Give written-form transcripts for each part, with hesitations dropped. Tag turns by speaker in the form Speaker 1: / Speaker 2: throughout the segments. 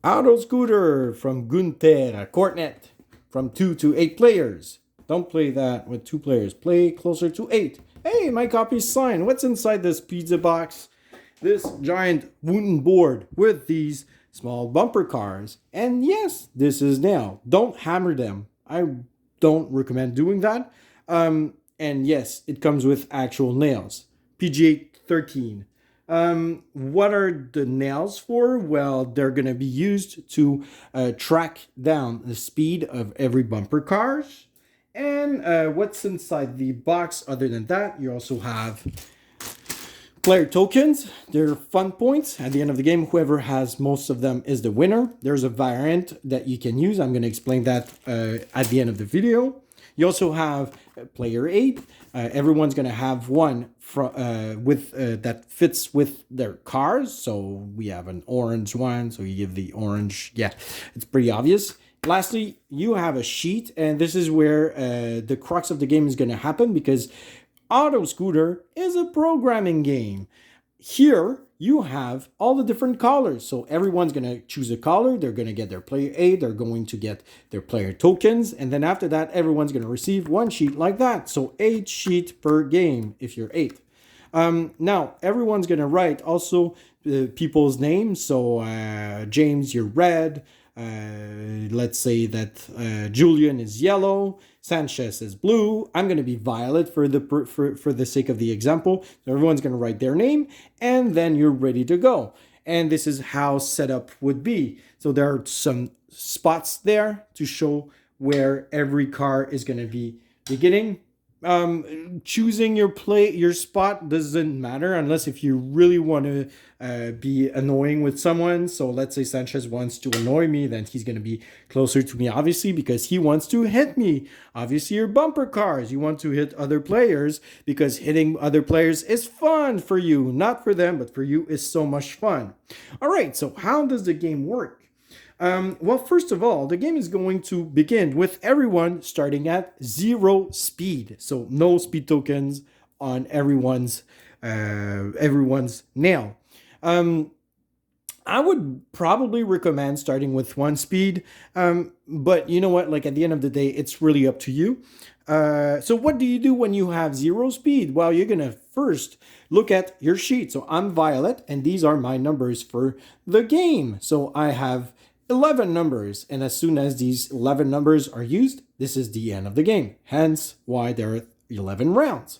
Speaker 1: Autoscooter from Günter Cornett from 2 to 8 players. Don't play that with 2 players. Play closer to 8. Hey, my copy's signed. What's inside this pizza box? This giant wooden board with these small bumper cars. And yes, this is nail. Don't hammer them. I don't recommend doing that. And yes, it comes with actual nails. PGA 13. What are the nails for? Well, they're going to be used to track down the speed of every bumper cars. And what's inside the box? Other than that, you also have player tokens. They're fun points. At the end of the game, whoever has most of them is the winner. There's a variant that you can use. I'm going to explain that at the end of the video. You also have player 8. Everyone's going to have one that fits with their cars. So we have an orange one. So you give the orange. Yeah, it's pretty obvious. Lastly, you have a sheet. And this is where the crux of the game is going to happen, because Autoscooter is a programming game. Here you have all the different colors. So everyone's going to choose a color. They're going to get their player A. They're going to get their player tokens. And then after that, everyone's going to receive one sheet like that. So 8 sheets per game if you're 8. Now, everyone's going to write also people's names. So James, you're red. Let's say that Julian is yellow, Sanchez is blue. I'm going to be violet for the sake of the example. So everyone's going to write their name, and then you're ready to go. And this is how setup would be. So there are some spots there to show where every car is going to be beginning. Choosing your spot doesn't matter unless if you really want to be annoying with someone. So let's say Sanchez wants to annoy me, then he's going to be closer to me, obviously, because he wants to hit me. Obviously, your bumper cars, you want to hit other players because hitting other players is fun for you, not for them, but for you is so much fun. All right, so how does the game work? Well, first of all, the game is going to begin with everyone starting at 0 speed. So no speed tokens on everyone's nail. I would probably recommend starting with 1 speed. But you know what? Like at the end of the day, it's really up to you. So what do you do when you have 0 speed? Well, you're going to first look at your sheet. So I'm violet, and these are my numbers for the game. So I have 11 numbers, and as soon as these 11 numbers are used, this is the end of the game. Hence why there are 11 rounds.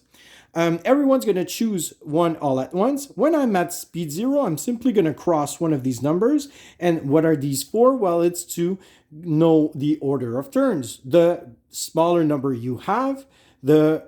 Speaker 1: Everyone's going to choose one all at once. When I'm at speed 0, I'm simply going to cross one of these numbers. And what are these for? Well, it's to know the order of turns. The smaller number you have, the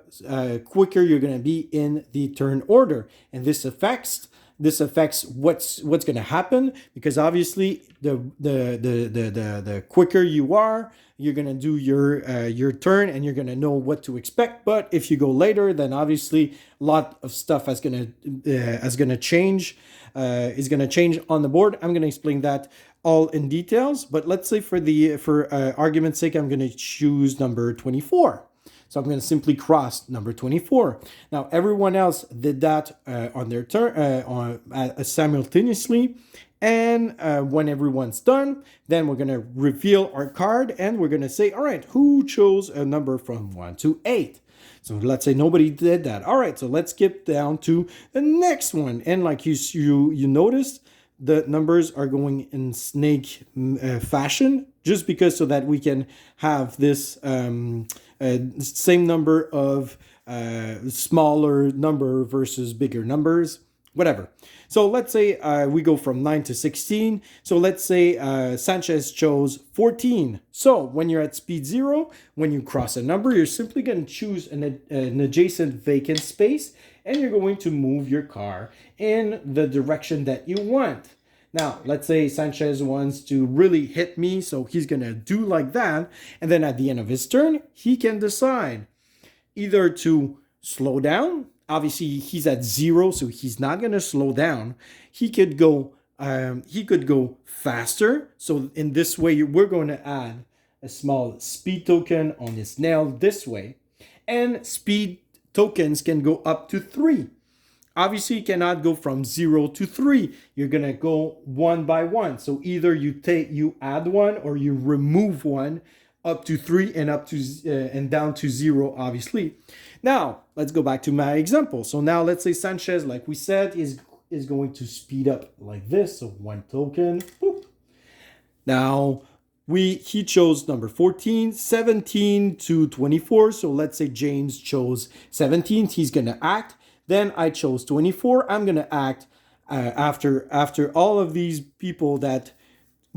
Speaker 1: quicker you're going to be in the turn order. And this affects what's going to happen, because obviously the quicker you are, you're going to do your turn and you're going to know what to expect. But if you go later, then obviously a lot of stuff is going to change on the board. I'm going to explain that all in details, but let's say for argument's sake, I'm going to choose number 24. So I'm going to simply cross number 24. Now, everyone else did that on their turn simultaneously. And when everyone's done, then we're going to reveal our card and we're going to say, all right, who chose a number from 1 to 8? So let's say nobody did that. All right, so let's skip down to the next one. And like you noticed, the numbers are going in snake fashion, just because so that we can have this same number of smaller number versus bigger numbers, whatever. So let's say we go from 9 to 16. So let's say Sanchez chose 14. So when you're at speed 0, when you cross a number, you're simply going to choose an adjacent vacant space, and you're going to move your car in the direction that you want. Now, let's say Sanchez wants to really hit me, so he's going to do like that. And then at the end of his turn, he can decide either to slow down. Obviously, he's at 0, so he's not going to slow down. He could go faster. So in this way, we're going to add a small speed token on his nail this way. And speed tokens can go up to 3. Obviously, you cannot go from 0 to 3. You're going to go one by one. So either you add one or you remove one up to 3 and up to and down to 0, obviously. Now, let's go back to my example. So now let's say Sanchez, like we said, is going to speed up like this. So one token. Boop. Now, he chose number 14, 17 to 24. So let's say James chose 17. He's going to act. Then I chose 24. I'm going to act after all of these people that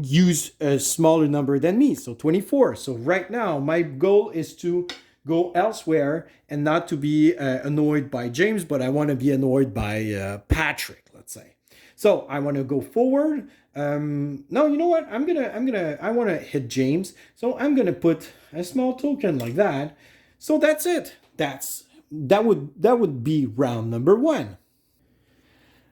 Speaker 1: use a smaller number than me. So 24. So right now, my goal is to go elsewhere and not to be annoyed by James, but I want to be annoyed by Patrick, let's say. So I want to go forward. No, you know what? I want to hit James. So I'm gonna put a small token like that. So that's it. That would be round number 1.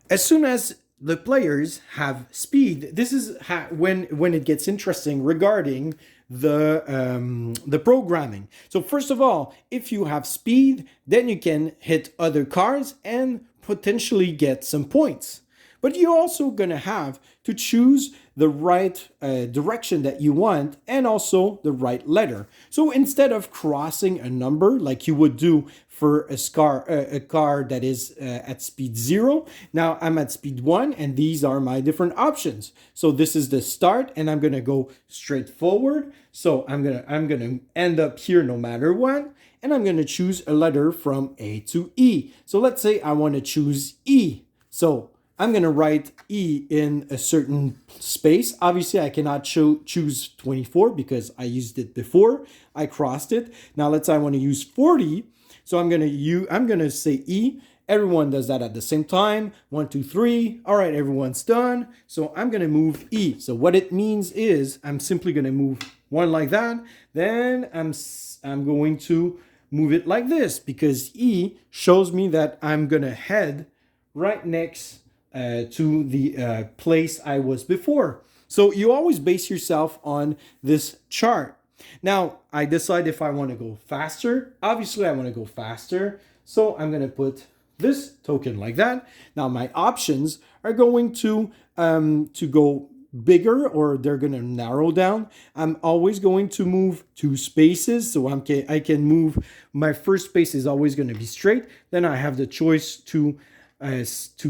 Speaker 1: As soon as the players have speed, this is when it gets interesting regarding the programming. So first of all, if you have speed, then you can hit other cards and potentially get some points. But you're also going to have to choose the right direction that you want and also the right letter. So instead of crossing a number like you would do for a car that is at speed 0, now I'm at speed 1 and these are my different options. So this is the start and I'm going to go straight forward. So I'm going to end up here no matter what. And I'm going to choose a letter from A to E. So let's say I want to choose E. So I'm going to write E in a certain space. Obviously, I cannot choose 24 because I used it before. I crossed it. Now, let's say I want to use 40. So I'm going to say E. Everyone does that at the same time. 1, 2, 3. All right, everyone's done. So I'm going to move E. So what it means is I'm simply going to move one like that. Then I'm going to move it like this because E shows me that I'm going to head right next to the place I was before. So you always base yourself on this chart. Now, I decide if I want to go faster. Obviously, I want to go faster. So I'm going to put this token like that. Now, my options are going to go bigger or they're going to narrow down. I'm always going to move 2 spaces. So I can move, my first space is always going to be straight. Then I have the choice to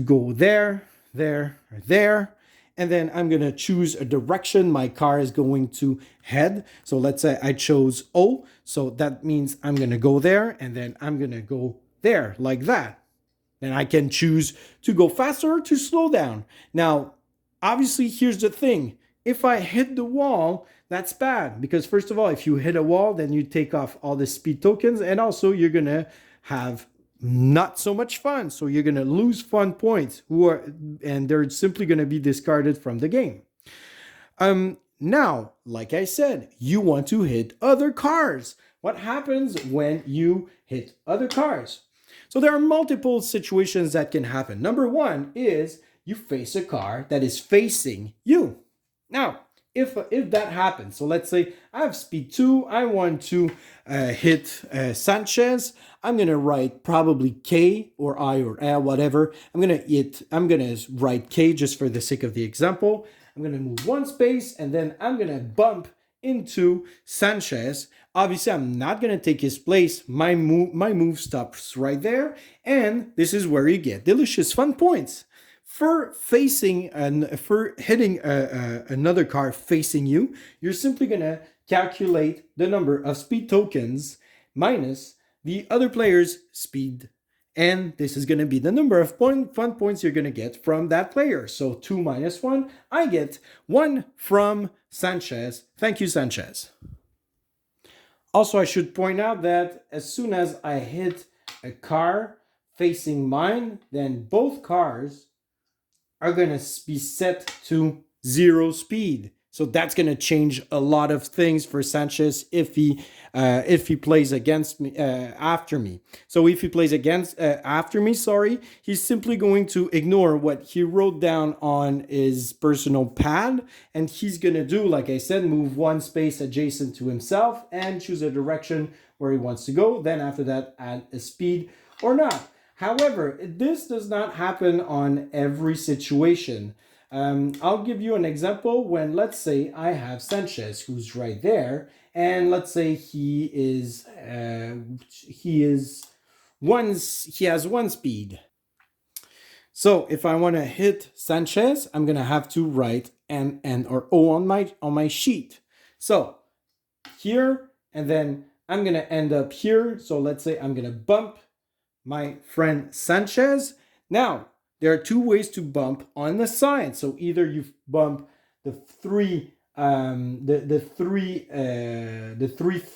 Speaker 1: go there, there, or there. And then I'm going to choose a direction my car is going to head. So let's say I chose O. So that means I'm going to go there and then I'm going to go there like that. Then I can choose to go faster or to slow down. Now, obviously, here's the thing. If I hit the wall, that's bad. Because first of all, if you hit a wall, then you take off all the speed tokens. And also, you're going to have not so much fun. So you're going to lose fun points and they're simply going to be discarded from the game. Now, like I said, you want to hit other cars. What happens when you hit other cars? So there are multiple situations that can happen. Number 1 is you face a car that is facing you. Now, if that happens, so let's say I have speed 2, I want to hit Sanchez. I'm gonna write probably K or I or L, whatever. I'm gonna write K just for the sake of the example. I'm gonna move 1 space and then I'm gonna bump into Sanchez. Obviously, I'm not gonna take his place. My move stops right there, and this is where you get delicious fun points. For hitting another car facing you, you're simply going to calculate the number of speed tokens minus the other player's speed. And this is going to be the number of fun points you're going to get from that player. So 2 minus 1, I get 1 from Sanchez. Thank you, Sanchez. Also, I should point out that as soon as I hit a car facing mine, then both cars are going to be set to 0 speed. So that's going to change a lot of things for Sanchez if he plays against me after me. So if he plays after me, he's simply going to ignore what he wrote down on his personal pad, and he's going to do, like I said, move 1 space adjacent to himself and choose a direction where he wants to go. Then after that, add a speed or not. However, this does not happen on every situation. I'll give you an example when, let's say, I have Sanchez, who's right there, and let's say he has one speed. So if I want to hit Sanchez, I'm gonna have to write N or O on my sheet. So here, and then I'm gonna end up here. So let's say I'm gonna bump my friend Sanchez. Now, there are two ways to bump on the side. So either you bump the three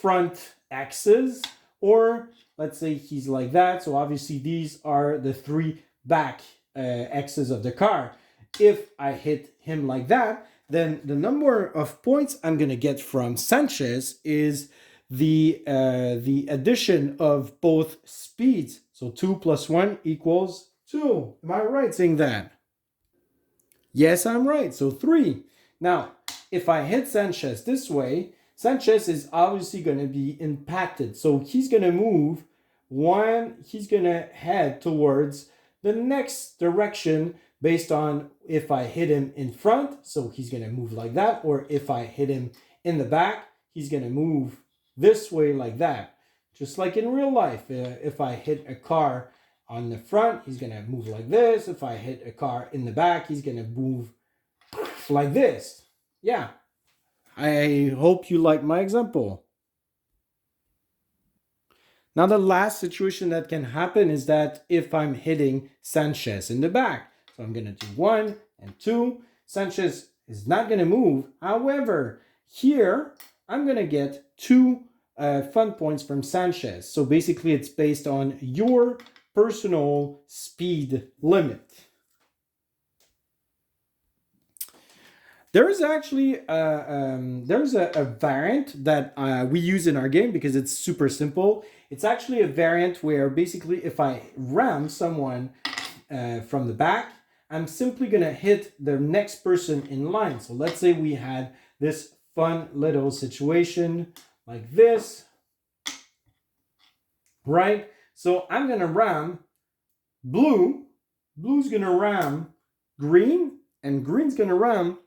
Speaker 1: front axes, or let's say he's like that. So obviously these are the three back axes of the car. If I hit him like that, then the number of points I'm gonna get from Sanchez is the addition of both speeds. So 2 plus 1 equals 2. Am I right saying that? Yes, I'm right. So 3. Now, if I hit Sanchez this way, Sanchez is obviously going to be impacted. So he's going to move he's going to head towards the next direction based on if I hit him in front. So he's going to move like that. Or if I hit him in the back, he's going to move this way like that. Just like in real life, if I hit a car on the front, he's going to move like this. If I hit a car in the back, he's going to move like this. Yeah. I hope you like my example. Now, the last situation that can happen is that if I'm hitting Sanchez in the back. So I'm going to do 1 and 2. Sanchez is not going to move. However, here I'm going to get 2 fun points from Sanchez. So basically it's based on your personal speed limit. There is actually there's a variant that we use in our game because it's super simple. It's actually a variant where basically if I ram someone from the back, I'm simply gonna hit the next person in line. So let's say we had this fun little situation like this, right? So I'm gonna ram blue, blue's gonna ram green, and green's gonna ram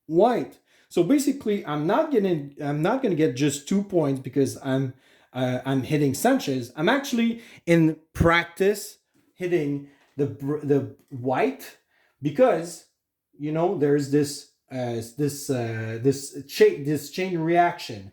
Speaker 1: white. So basically, I'm not gonna get just 2 points because I'm hitting Sanchez. I'm actually in practice hitting the white because there's this chain reaction.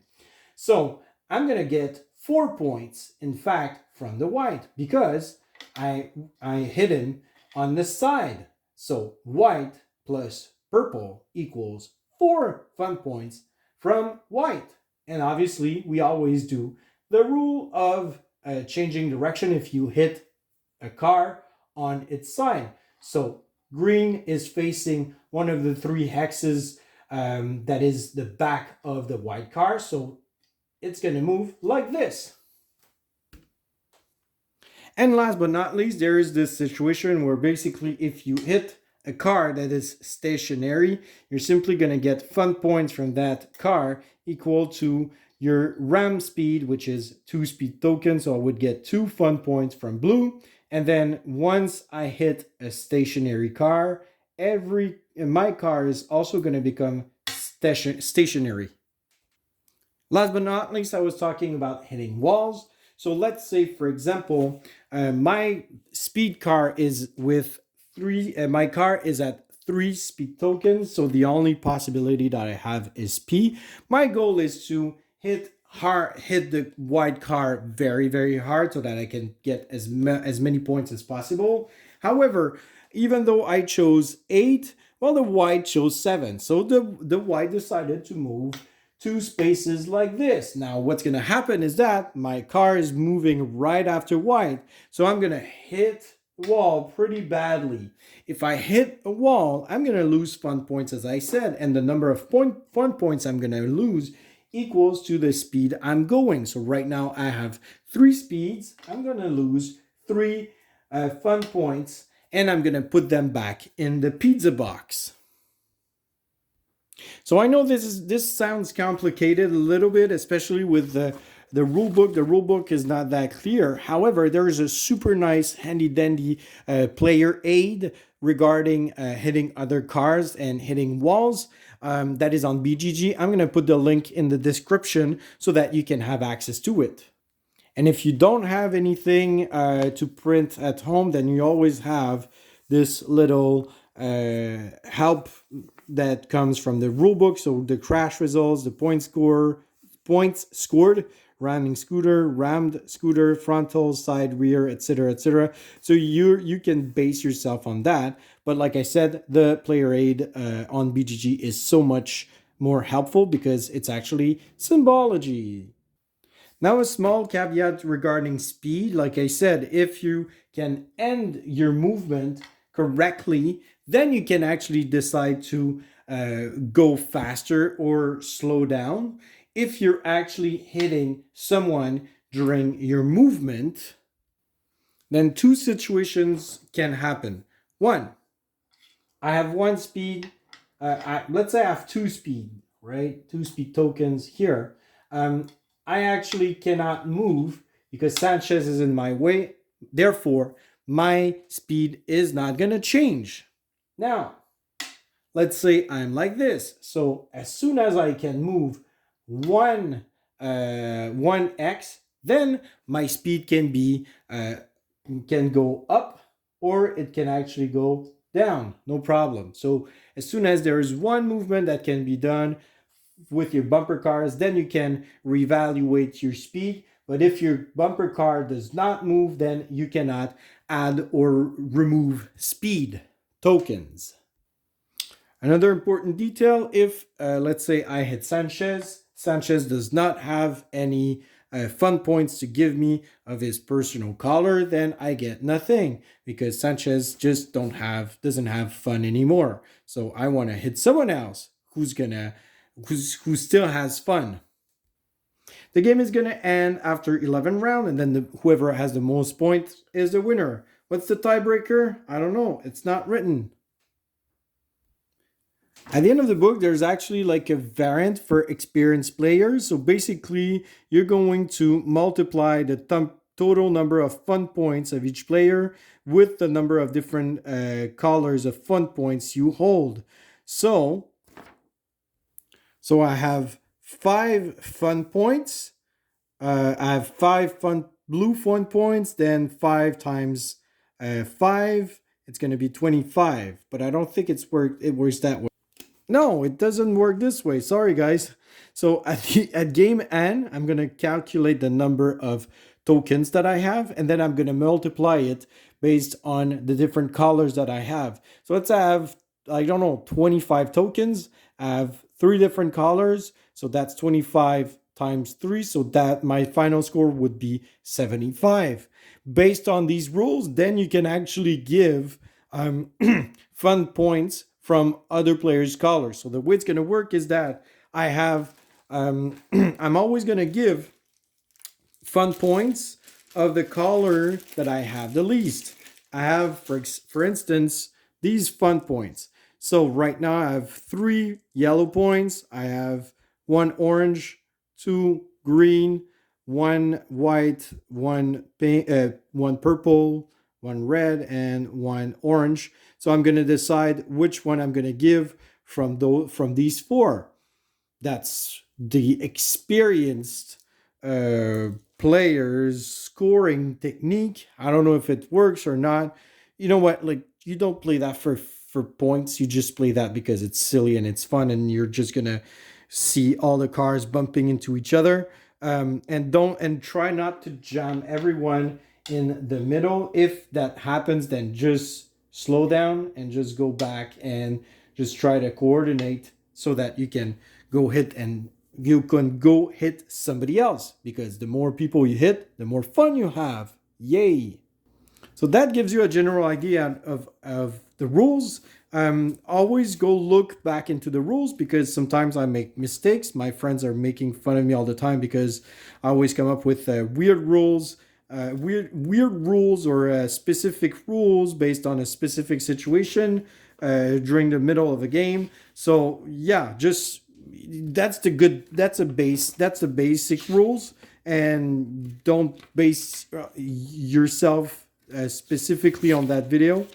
Speaker 1: So I'm gonna get 4 points, in fact, from the white because I hit him on the side. So white plus purple equals 4 fun points from white. And obviously, we always do the rule of changing direction if you hit a car on its side. So green is facing one of the 3 hexes that is the back of the white car. So it's going to move like this. And last but not least, there is this situation where basically if you hit a car that is stationary, you're simply going to get fun points from that car equal to your ram speed, which is 2 speed tokens. So I would get 2 fun points from blue. And then once I hit a stationary car, my car is also going to become stationary. Last but not least, I was talking about hitting walls. So let's say, for example, my speed car is with 3. My car is at 3 speed tokens. So the only possibility that I have is P. My goal is to hit the white car very, very hard so that I can get as many points as possible. However, even though I chose 8, well, the white chose 7. So the white decided to move 2 spaces like this. Now, what's going to happen is that my car is moving right after white. So I'm going to hit the wall pretty badly. If I hit a wall, I'm going to lose fun points, as I said. And the number of fun points I'm going to lose equals to the speed I'm going. So right now I have 3 speeds. I'm going to lose 3 fun points. And I'm going to put them back in the pizza box. So I know this sounds complicated a little bit, especially with the the rule book. The rule book is not that clear. However, there is a super nice handy dandy player aid regarding hitting other cars and hitting walls. That is on BGG. I'm going to put the link in the description so that you can have access to it. And if you don't have anything to print at home, then you always have this little help that comes from the rulebook. So the crash results, the points scored, ramming scooter, rammed scooter, frontal, side, rear, etc., etc. So you can base yourself on that. But like I said, the player aid on BGG is so much more helpful because it's actually symbology. Now, a small caveat regarding speed. Like I said, if you can end your movement correctly, then you can actually decide to go faster or slow down. If you're actually hitting someone during your movement, then two situations can happen. One, I have one speed. Let's say I have two speed, right? Two speed tokens here. I actually cannot move because Sanchez is in my way. Therefore, my speed is not going to change. Now, let's say I'm like this. So as soon as I can move one X, then my speed can go up or it can actually go down. No problem. So as soon as there is one movement that can be done with your bumper cars, then you can reevaluate your speed. But if your bumper car does not move, then you cannot add or remove speed tokens. Another important detail, if let's say I hit Sanchez does not have any fun points to give me of his personal color, then I get nothing because Sanchez just doesn't have fun anymore. So I want to hit someone else who still has fun. The game is going to end after 11 rounds, and then whoever has the most points is the winner. What's the tiebreaker? I don't know. It's not written. At the end of the book, there's actually like a variant for experienced players. So basically, you're going to multiply the total number of fun points of each player with the number of different colors of fun points you hold. So I have 5 fun points. I have 5 blue fun points. Then 5 times 5, it's going to be 25. But I don't think it works that way. No, it doesn't work this way. Sorry, guys. So at game end, I'm going to calculate the number of tokens that I have, and then I'm going to multiply it based on the different colors that I have. So let's have, 25 tokens. I have 3 different colors. So that's 25 times 3. So that my final score would be 75. Based on these rules, then you can actually give fun points from other players' colors. So the way it's going to work is that I have, I'm always going to give fun points of the color that I have the least. I have, for instance, these fun points. So right now I have 3 yellow points. I have 1 orange, 2 green, 1 white, 1 purple, 1 red, and 1 orange. So I'm going to decide which one I'm going to give from these 4. That's the experienced players scoring technique. I don't know if it works or not. You know what? Like, you don't play that for points. You just play that because it's silly and it's fun, and you're just going to see all the cars bumping into each other. And try not to jam everyone in the middle. If that happens, then just slow down and just go back and just try to coordinate so that you can go hit somebody else, because the more people you hit, the more fun you have. Yay. So that gives you a general idea of the rules. Always go look back into the rules, because sometimes I make mistakes. My friends are making fun of me all the time because I always come up with weird rules. Weird rules or specific rules based on a specific situation during the middle of a game. So yeah, just that's the basic rules, and don't base yourself specifically on that video.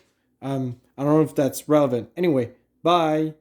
Speaker 1: I don't know if that's relevant. Anyway, bye.